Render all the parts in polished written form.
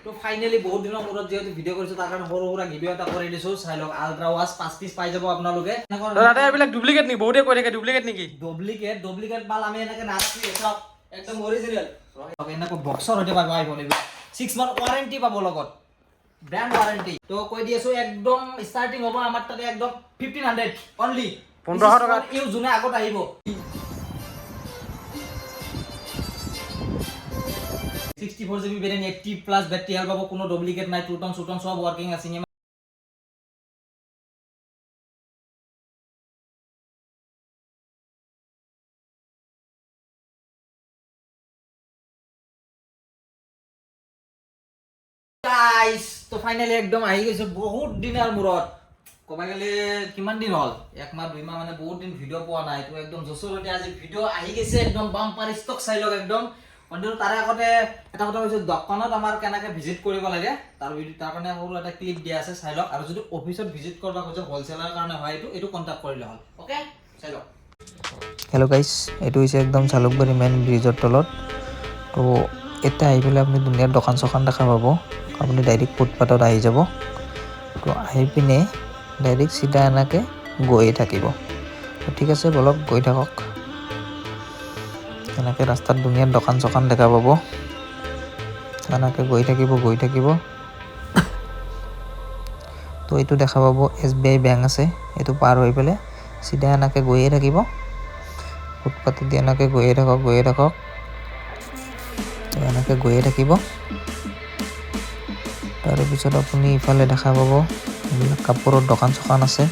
তো ফাইনালি বহুত দিনৰ মূৰত যেহেতু ভিডিও কৰিছো তাৰ কাৰণে সৰু সুৰা ভিডিও এটা কৰি দিছো চাই লওক আলট্ৰা ওয়াচ 5 পিস পাই যাব আপোনালোকে দাদা এইবিলাক ডুপ্লিকেট নি বহুতে কৈ থাকে ডুপ্লিকেট নেকি ডুপ্লিকেট মাল আমি এনেকে নাৰাখি সব একদম অৰিজিনাল এনেকৈ বক্সৰ হতে পাব আইফোন 6 মান্থ ওয়াৰেন্টি পাব লগত ব্ৰ্যান্ড ওয়াৰেন্টি তো কৈ দিছো একদম স্টাৰ্টিং হ'ব আমাৰ তাতে একদম 1500 অনলি 1500 টাকা ইউ জুনে আগত আহিব 64GB variant 80 plus battery health পাবো কোনো ডুপ্লিকেট নাই টু টন সব ওয়ার্কিং আছে গাইস তো ফাইনালি একদম আহি গৈছে বহুত দিনৰ মূৰত কবা গেলে কিমান দিন হল এক মাহ দুই মাহ মানে বহুত দিন ভিডিও পোৱা নাই তো একদম জসৰতে আজি ভিডিও আহি গৈছে একদম বাম্পাৰ ষ্টক চাই লওক একদম অন্যৰ তাৰে আগতে এটা কথা কৈছো দোকানত আমাৰ কেনেকৈ ভিজিট কৰিব লাগে তাৰ কাৰণে সৰু এটা ক্লিপ দিয়া আছে চাই লওক আৰু যদি অফিসত ভিজিট কৰবা খোজে হোলসেলাৰ কাৰণে হয় এটো কন্টাক্ট কৰিলে হল ওকে চাই লওক हेलो गाइस এইটো হৈছে একদম চালুকবাৰী মেইন ব্ৰিজৰ তলত তো এটা আহি পেলাই আপুনি দুনিয়াৰ দোকান চকান দেখা পাব আপুনি ডাইৰেক্ট ফুটপাথত আহি যাব তো আহি পিনে ডাইৰেক্ট সিধা এনেকৈ গৈ থাকিব তো ঠিক আছে বলক গৈ থাকক এনেকৈ ৰাস্তাত দুনিয়াৰ দোকান চকান দেখা পাব এনেকৈ গৈ থাকিব তো এইটো দেখা পাব SBI বেংক আছে এইটো পাৰ হৈ পেলাই সিধা এনেকৈ গৈয়ে থাকিব ফুটপাথ দি এনেকৈ গৈয়ে থাকক এনেকৈ গৈয়ে থাকিব তাৰপিছত আপুনি ইফালে দেখা পাব এইবিলাক কাপোৰৰ দোকান চকান আছে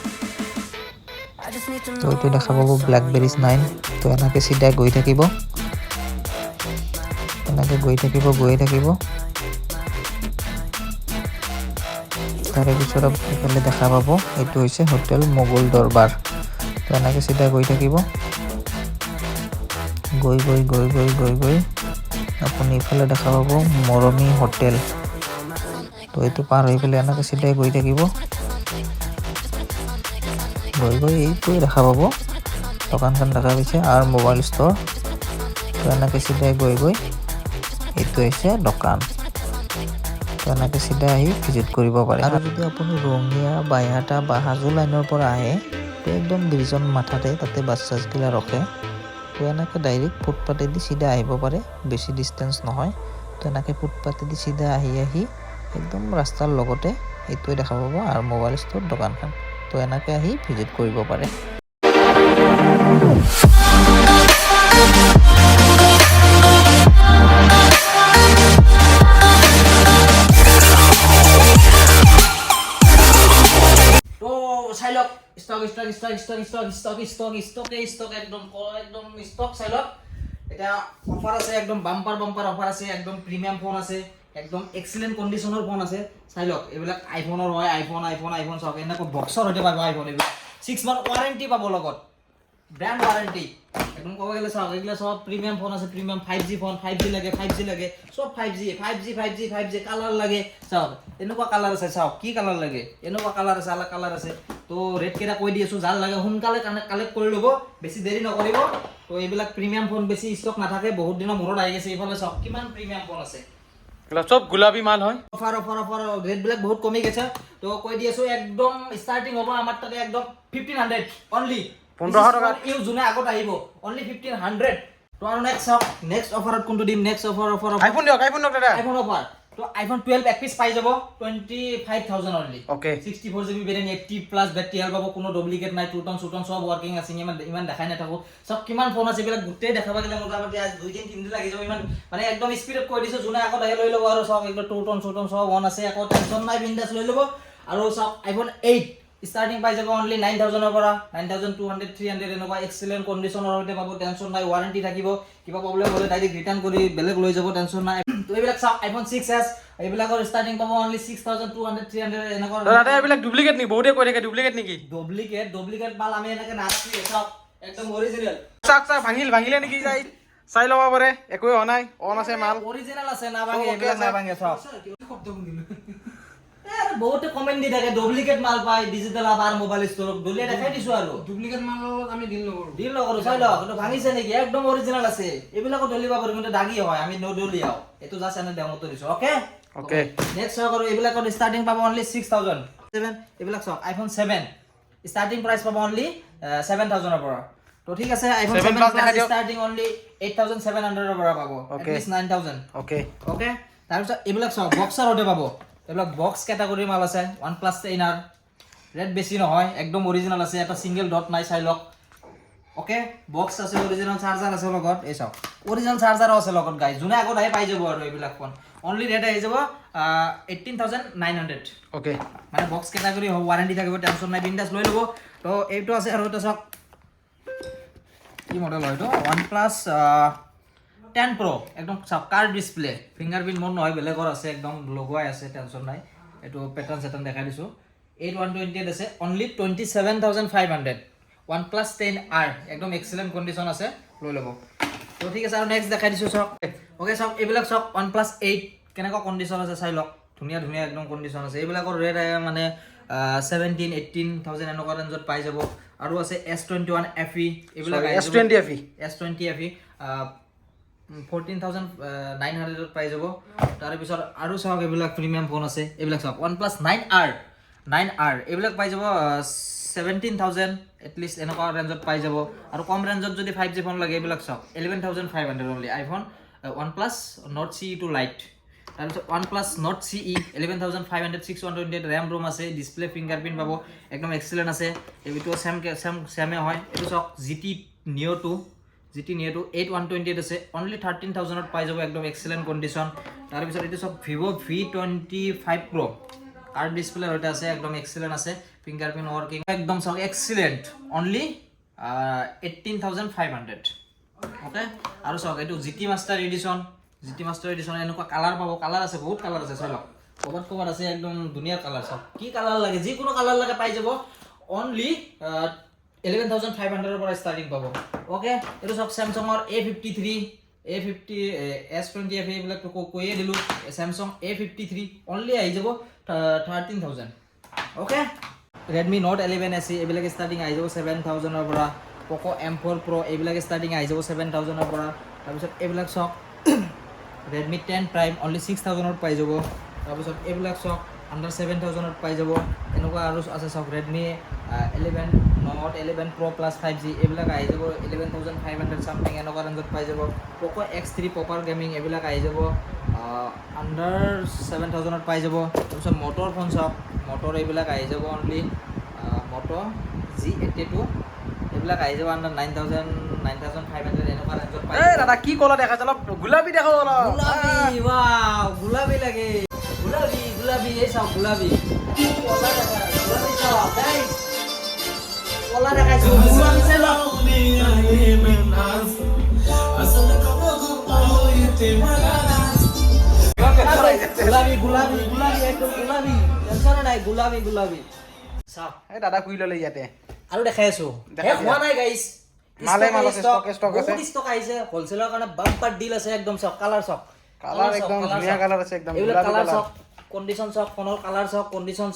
তো এইটো দেখা পাব ব্ল্যাকবেৰিজ 9 তো এনেকৈ সিধা গৈ থাকিব এনেকৈ গৈয়ে থাকিব তাৰপিছত ইফালে দেখা পাব এইটো হৈছে হোটেল মোগল দৰবাৰ তো এনেকৈ সিধা গৈ থাকিব গৈ আপুনি ইফালে দেখা পাব মৰমী হোটেল তো এইটো পাৰ হৈ পেলাই এনেকৈ সিধাই গৈ থাকিব এইটোৱে দেখা পাব দোকানখন দেখা পাইছে আৰু মোবাইল ষ্ট'ৰ তো এনেকৈ সিধাই গৈ এইটো হৈছে দোকান তো এনেকৈ সিধাই আহি ভিজিট কৰিব পাৰে আৰু যদি আপুনি ৰঙিয়া বাইহাটা বা হাজো লাইনৰ পৰা আহে তো একদম ব্ৰিজৰ মাথাতে তাতে বাছ চাছগিলা ৰখে তো এনেকৈ ডাইৰেক্ট ফুটপাথেদি সিধা আহিব পাৰে বেছি ডিষ্টেঞ্চ নহয় তো এনেকৈ ফুটপাথেদি সিধা আহি একদম ৰাস্তাৰ লগতে এইটোৱে দেখা পাব আৰু মোবাইল ষ্ট'ৰ দোকানখন তো এনেকৈ আহি ভিজিট কৰিব পাৰে চাই লওক ষ্টক একদম ষ্টক চাই লওক এটা অফার আছে একদম বাম্পার অফার আছে একদম প্রিমিয়াম ফোন আছে একদম এক্সিলেন্ট কন্ডিশনৰ ফোন আছে চাই লওক এইবিলাক আইফোনৰ হয় আইফোন চাওক এনেকৈ বক্সৰ হতে পাব আইফোন এইবিলাক 6 মান্থ ওয়ারেন্টি পাব লগত ব্র্যান্ড ওয়ারেন্টি একদম ক'ব গেলে চাওক এইবিলাক সব প্রিমিয়াম ফোন আছে প্রিমিয়াম 5G ফোন 5G লাগে সব 5G কালার লাগে চাওক এনেকুৱা কালাৰ আছে চাওক কি কালাৰ লাগে এনেকুৱা কালাৰ আছে আলাদা কালাৰ আছে তো ৰেট কেটা কৈ দি আছো যাৰ লাগে সোনকালে কালেক্ট কৰি ল'ব বেছি দেৰি নকৰিব তো এইবিলাক প্ৰিমিয়াম ফোন বেছি ষ্টক নাথাকে বহুত দিনৰ মূৰত আহি গৈছে এইফালে চাওক কিমান প্রিমিয়াম ফোন আছে সব গোলাপী মাল হয় অফার রেট বিলাক বহুত কমি গেছে তো কৈ দি আছো একদম স্টার্টিং হ'ব আমাৰ তাতে একদম 1500 অনলি 1500 টাকা ইউ জুনে আগত আহিব অনলি 1500 তো আৰু নেক্সট অফাৰত কোনটো দিম নেক্সট অফাৰ আইফোন দিয়ক দাদা আইফোন অফার তো আইফোন 12 এক পিস পাই যাব 25000 only okay 64GB variant 80 plus battery health পাবো কোনো ডুপ্লিকেট নাই টু টন সব ওয়ার্কিং আছে ইমান দেখাই নাথাকো সব কিমান ফোন আছে এইবিলাক গোটেই দেখাবা গেলে মোটামুটি আজ 2-3 দিন লাগি যাব ইমান মানে একদম স্পিডত কৈ দিছো জুনে আগত আহি লৈ ল'ব আৰু সব একদম টু টন সব অন আছে একো টেনশন নাই বিন্দাস লৈ ল'ব আৰু সব আইফোন 8 স্টাৰ্টিং পাই যাব অনলি 9000 ৰ পৰা 9200 300 এনেকুৱা এক্সিলেন্ট কন্ডিশনৰ হতে পাবো টেনশন নাই ওয়াৰেন্টি থাকিব কিবা প্ৰবলেম হ'লে ডাইৰেক্ট ৰিটাৰ্ন কৰি বেলেগ লৈ যাব টেনশন নাই তো এইবিলাক চাওক আইফোন 6s এইবিলাকৰ স্টাৰ্টিং পাবো অনলি 6200 300 এনেকুৱা দাদা এইবিলাক ডুপ্লিকেট নি বহুতে কৈ থাকে ডুপ্লিকেট নেকি ডুপ্লিকেট মাল আমি এনেকৈ নাৰাখি চাওক একদম অৰিজিনাল চাক ভাঙিলে নেকি যাই চাই ল'ব পাৰে একোৱে হোৱা নাই অন আছে মাল অৰিজিনাল আছে না ভাঙে এইবিলাক না ভাঙে চাওক বহুতে কমেন্ট দি থাকে ডুপ্লিকেট মাল পায় ডিজিটাল আবার মোবাইল স্টোর দলিয়া দেখাই দিছো আৰু ডুপ্লিকেট মাল আমি ডিল নকৰো চাই লওক এটা ভাঙিছে নেকি একদম অৰিজিনাল আছে এইবিলাকো দলিবা পাৰো কিন্তু দাগি হয় আমি নদলিয়াও এটো জাস্ট এনে ডেমো তো দিছো ওকে Okay. নেক্সট চাওক আৰু এইবিলাকৰ ষ্টাৰ্টিং পাব অনলি 6000 7 এইবিলাক চাওক আইফোন 7 ষ্টাৰ্টিং প্ৰাইচ পাব অনলি 7000 ৰ পৰা তো ঠিক আছে আইফোন 7 Plus দেখাই প্লাস দিয়ক। ষ্টাৰ্টিং অনলি 8700 ৰ পৰা পাব at Okay. least 9000 okay okay তাৰপিছত এইবিলাক চাওক বক্সাৰ হতে পাব এইবিলাক বক্স কেটাগৰীৰ মাল আছে OnePlus 10R ৰেট বেছি নহয় একদম অৰিজিনাল আছে এটা সিঙ্গেল ডট নাই চাই লওক ওকে বক্স আছে অৰিজিনাল চাৰ্জাৰ আছে লগত এই চাওক অৰিজিনাল চাৰ্জাৰো আছে লগত গাইজ যোনে আগত আহি পাই যাব আৰু এইবিলাক ফোন অনলি ৰেট আহি যাব 18900 ওকে মানে বক্স কেটাগৰী হ'ব ওয়াৰেন্টি থাকিব টেনচন নাই বিন্দাস লৈ ল'ব তো এইটো আছে আৰু এটা চাওক কি মডেল হয় তো OnePlus 10 Pro একদম চাওক কার ডিসপ্লে ফিঙ্গারপ্রিন্ট মন নহয় বেলেগৰ আছে একদম লগোৱাই আছে টেনচন নাই এটো প্যাটার্ন সেটান দেখাই দিছো 8128 আছে অনলি 27500 OnePlus 10R একদম এক্সেলেন্ট কন্ডিশন আছে লৈ ল'ব তো ঠিক আছে আৰু নেক্সট দেখাই দিছো চাওক ওকে চাওক এইবিলাক চাওক OnePlus 8 কেনেকুৱা কন্ডিশন আছে চাই লওক ধুনিয়া ধুনিয়া একদম কন্ডিশন আছে এইবিলাকৰ ৰেট মানে 17-18,000 এনেকুৱা ৰেঞ্জত পাই যাব আৰু আছে S21 FE এইবিলাক S20 FE S20 FE 14900 পাই যাব তাৰ পিছত আৰু চাওক এইবিলাক প্ৰিমিয়াম ফোন আছে এইবিলাক চাওক OnePlus 9R এইবিলাক পাই যাব 17000 এট লিষ্ট এনেকুৱা ৰেঞ্জত পাই যাব আৰু কম ৰেঞ্জত যদি 5G ফোন লাগে এইবিলাক চাওক 11500 only iPhone OnePlus Note CE2 Lite তাৰপিছত OnePlus Note CE 11500 628 RAM ROM আছে ডিসপ্লে ফিঙ্গারপ্রিন্ট পাবো একদম এক্সেলেন্ট আছে এইটো সেমে হয় এইটো চাওক GT Neo 2 8128 আছে অনলি 13000 ত পাই যাব একদম এক্সেলেন্ট কন্ডিশন তাৰ পিছত এইটো চাওক Vivo V25 Pro কার ডিসপ্লে হতে আছে একদম এক্সেলেন্ট আছে ফিঙ্গারপ্রিন্ট ওয়ার্কিং একদম চাওক এক্সেলেন্ট অনলি 18500 ওকে আৰু চাওক এইটো GT Master Edition এনেকুৱা কালাৰ পাব কালাৰ আছে বহুত কালাৰ আছে চাই লওক কভাৰ আছে একদম দুনিয়াৰ কালাৰ চাওক কি কালাৰ লাগে যিকোনো কালাৰ লাগে পাই যাব অনলি 11500 ৰ পৰা ষ্টাৰ্টিং পাব ওকে এইটো চাওক Samsung ৰ A53 S20 FE এইবিলাক তো কৈয়ে দিলো Samsung A53 অনলি আহি যাব 13000 ওকে Redmi Note 11 SE এইবিলাক ষ্টাৰ্টিং আহি যাব 7000 ৰ পৰা Poco M4 Pro এইবিলাক ষ্টাৰ্টিং আহি যাব 7000 ৰ পৰা তাৰপিছত এইবিলাক চাওক Redmi 10 Prime only 6000 ত পাই যাব তাৰপিছত এইবিলাক চাওক under 7000 ত পাই যাব এনেকুৱা আৰু আছে চাওক Redmi 11 Note 11 Pro Plus 5G এইবিলাক আহি যাব 11500 সামথিং এনেকুৱা ৰেঞ্জত পাই যাব Poco X3 Proper Gaming এইবিলাক আহি যাব under 7000 ত পাই যাব তাৰপিছত Motor ফোন চাওক Motor এইবিলাক আহি যাব only Moto G82 এইবিলাক আহি যাব under 9500 এনেকুৱা ৰেঞ্জত পাই এই দাদা কি কলা দেখা অলপ গুলাবি দেখো অলপ গুলাবি ওয়াও গুলাবি লাগে গুলাবি এই সব গুলাবি কলা দেখা গুলাবি সব গাইস কলা দেখাইছো গুলাবি চাই লও গুলাবি একদম গুলাবি টেনচন নাই গুলাবি চাও এই দাদা কুই ললে ইয়াতে আৰু দেখাই আছো হে হোৱা নাই গাইস মালে মাল আছে ষ্টক আছে বহুত ষ্টক আহিছে হোলসেলৰ কাৰণে বাম্পাৰ ডিল আছে একদম সব কালাৰ সব কালাৰ একদম ধুনিয়া কালাৰ আছে একদম এইবিলাক গুলাবি কালাৰ কালাৰ সব কন্ডিশন সব ফোনৰ কালাৰ সব কন্ডিশন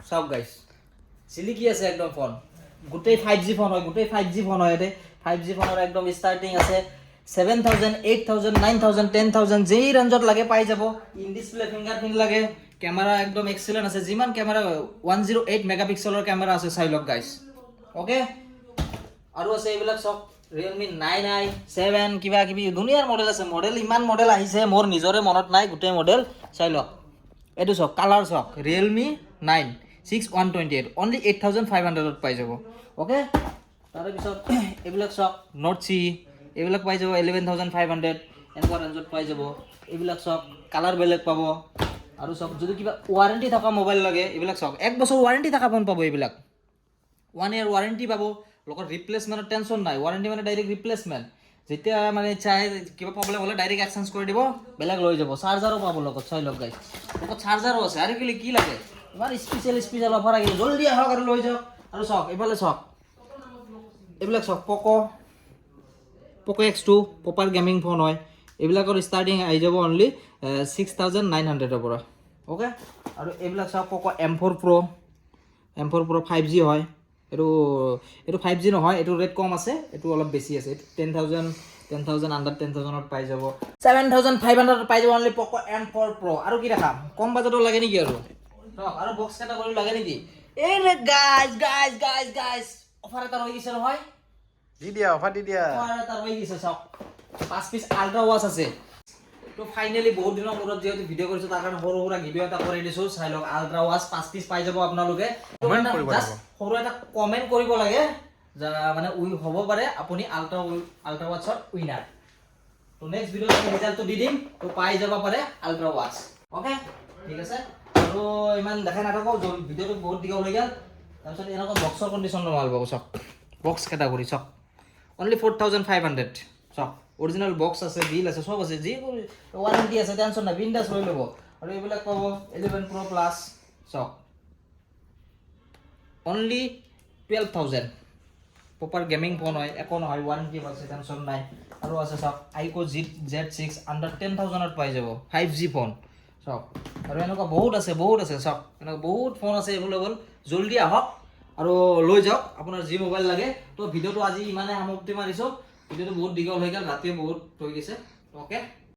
সব গাইস সিলিকি আছে একদম ফোন গোটেই 5G ফোন হয় গোটেই 5G ফোন হয় এতে 5G ফোনৰ একদম ষ্টাৰ্টিং আছে 7000 8000 9000 10000 যেই ৰেঞ্জত লাগে পাই যাব ইন ডিসপ্লে ফিঙ্গাৰপ্ৰিন্ট লাগে ক্যামেৰা একদম এক্সেলেন্ট আছে জিমান ক্যামেৰা 108 মেগাপিক্সেলৰ ক্যামেৰা আছে চাই লওক গাইস ওকে আৰু আছে এইবিলাক সব Realme 9i 7 কিবা কিবি দুনিয়াৰ মডেল আছে মডেল ইমান মডেল আহিছে মোৰ নিজৰে মনত নাই গোটেই মডেল চাই লওক এটো সব কালাৰ সব Realme 9 6128 only 8500 ত পাই যাব ওকে তাৰ পিছত এইবিলাক সব Note CE এইবিলাক পাই যাব 11500 এনেকুৱা ৰেঞ্জত পাই যাব এইবিলাক সব কালাৰ বেলেগ পাব আৰু সব যদি কিবা ওয়াৰেন্টি থকা মোবাইল লাগে এইবিলাক সব এক বছৰ ওয়াৰেন্টি থকা ফোন পাব এইবিলাক 1 ইয়াৰ ওয়াৰেন্টি পাবো লগত ৰিপ্লেসমেন্টৰ টেনশন নাই ওয়াৰেন্টি মানে ডাইৰেক্ট ৰিপ্লেসমেন্ট যেতিয়া মানে চাই কিবা প্ৰবলেম হলে ডাইৰেক্ট এক্সচেঞ্জ কৰি দিব বেলেগ লৈ যাব চাৰ্জাৰো পাব লগত চাই লওক গাইস লগত চাৰ্জাৰো আছে আৰু কি লাগে ইমান স্পেশাল অফাৰ আহিল জলদি আহক আৰু লৈ যাওক আৰু চাওক এইফালে চাওক এইবিলাক চাওক Poco X2 proper gaming phone হয় এইবিলাকৰ ষ্টাৰ্টিং আহি যাব অনলি 6900 ৰ পৰা ওকে আৰু এইবিলাক চাওক Poco M4 Pro 5G হয় এটো 5G নহয় এটো ৰেট কম আছে এটো অলপ বেছি আছে 10000 10,000 আণ্ডাৰ 10,000 পাই যাব 7,500 পাই যাব অনলি পক' M4 Pro আৰু কি ৰাখাম কম বাজেটৰ লাগে নেকি আৰু আৰু বক্স কেটাগৰী লাগে নেকি এই ৰে গাইজ অফাৰ এটা ৰৈ গৈছে নহয় দি দিয়া অফাৰ দি দিয়া অফাৰ এটা ৰৈ গৈছে চাওক 5 পিচ আল্ট্ৰা ৱাচ আছে তো ফাইনালি বহুত দিনৰ মূৰত যেহেতু ভিডিঅ' কৰিছো তাৰ কাৰণে সৰু সুৰা ভিডিঅ' এটা কৰি দিছো চাই লওক আল্ট্ৰা ৱাচ 5 পিচ পাই যাব আপোনালোকে কমেন্ট কৰিব লাগিব সৰু এটা কমেন্ট কৰিব লাগে মানে হ'ব পাৰে আপুনি আল্ট্ৰা ৱাচৰ উইনাৰ তো নেক্সট ভিডিঅ'ত আমি ৰিজাল্টটো দি দিম তো পাই যাব পাৰে আল্ট্ৰা ৱাচ ওকে ঠিক আছে আৰু ইমান দেখাই নাথাকো ভিডিঅ'টো বহুত দীঘল হৈ গ'ল তাৰপিছত এনেকুৱা বক্সৰ কণ্ডিশ্যন লগাব চাওক বক্স কেটাগৰী চাওক অনলি 4,500 চাওক অৰিজিনেল বক্স আছে বিল আছে সব আছে যি ৱাৰেণ্টি আছে টেনশ্যন নাই বিন্দাছ লৈ ল'ব আৰু এইবিলাক পাব 11 Pro Plus চাওক অনলি 12,000 প্ৰপাৰ গেমিং ফোন হয় একো নহয় ৱাৰেণ্টি আছে টেনশ্যন নাই আৰু আছে চাওক আইকো Z6 আণ্ডাৰ 10,000 পাই যাব 5G ফোন চাওক আৰু এনেকুৱা বহুত আছে চাওক এনেকুৱা বহুত ফোন আছে এভেইলেবল জলদি আহক আৰু লৈ যাওক আপোনাৰ যি মোবাইল লাগে তো ভিডিঅ'টো আজি ইমানে সামগ্ৰী মাৰিছোঁ ভিডিঅ'টো বহুত দীঘল হৈ গ'ল ৰাতিও বহুত হৈ গৈছে ওকে